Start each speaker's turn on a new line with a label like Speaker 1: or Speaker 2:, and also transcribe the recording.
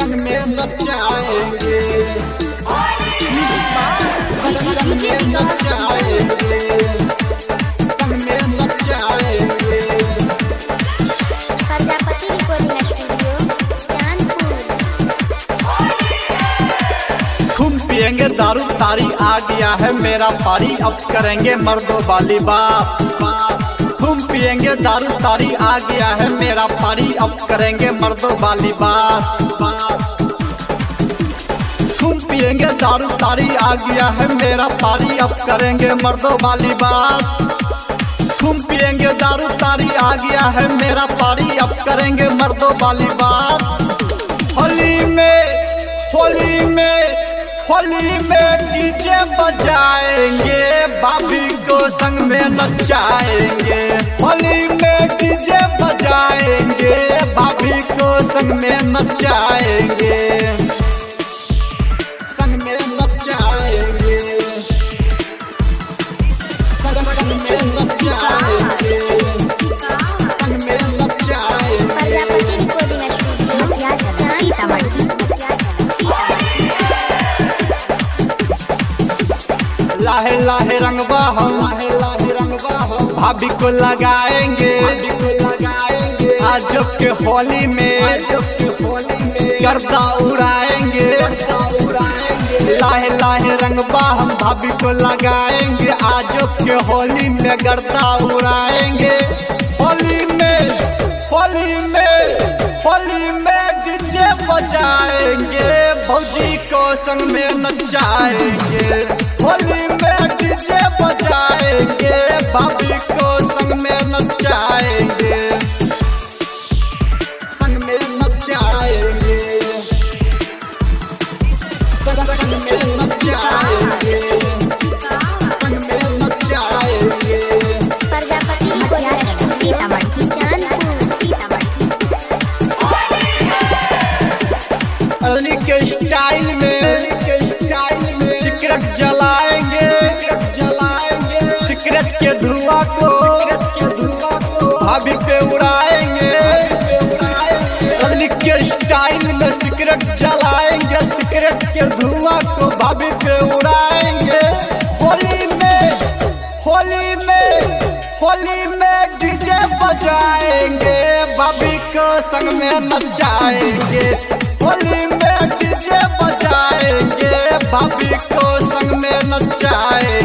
Speaker 1: संग में नचाएंगे, संग में नचाएंगे, संग में नचाएंगे।
Speaker 2: Prajapati recording studio Chandpur.
Speaker 1: खूब पिएंगे दारू तारी आ गया है मेरा पारी, अब करेंगे मर्दों वाली बात। खूब पिएंगे दारू तारी आ गया है मेरा पारी, अब करेंगे मर्दों वाली बात। खूब पिएंगे दारू तारी आ गया है मेरा पारी, अब करेंगे मर्दों वाली बात। खूब पिएंगे दारू तारी आ गया है मेरा पारी, अब करेंगे मर्दों वाली बात। होली में डीजे बजाएंगे, भाभी को संग में नचाएंगे। होली में डीजे बजाएंगे, भाभी को संग में नचाएंगे, संग में नचाएंगे, संग में नचाएंगे, संग में नचाएंगे।
Speaker 2: Prajapati recording studio Chandpur.
Speaker 1: लाहे लाहे रंगवा हम, भाभी को लगाएंगे, आज के होली में गर्दा उड़ाएंगे। लाहे लाहे रंगवा हम भाभी को लगाएंगे, आज के होली में गर्दा उड़ाएंगे। होली में डीजे बजाएंगे, भौजी को संग में नचाएंगे। होली में डीजे बजाएंगे, भाभी को संग में नचाएंगे, संग में नचाएंगे, संग में नचाएंगे, संग में नचाएंगे।
Speaker 2: Prajapati recording studio Chandpur.
Speaker 1: अली के स्टाइल में सिगरेट जलाएंगे, सिगरेट के धुआं को भाभी पे उड़ाएंगे। अली के स्टाइल में सिगरेट जलाएंगे, सिगरेट के धुआं को भाभी पे उड़ाएंगे। होली में डीजे बजाएंगे, भाभी को संग में नचाएंगे। होली में डीजे बजाएंगे, भाभी को संग में नचाएंगे।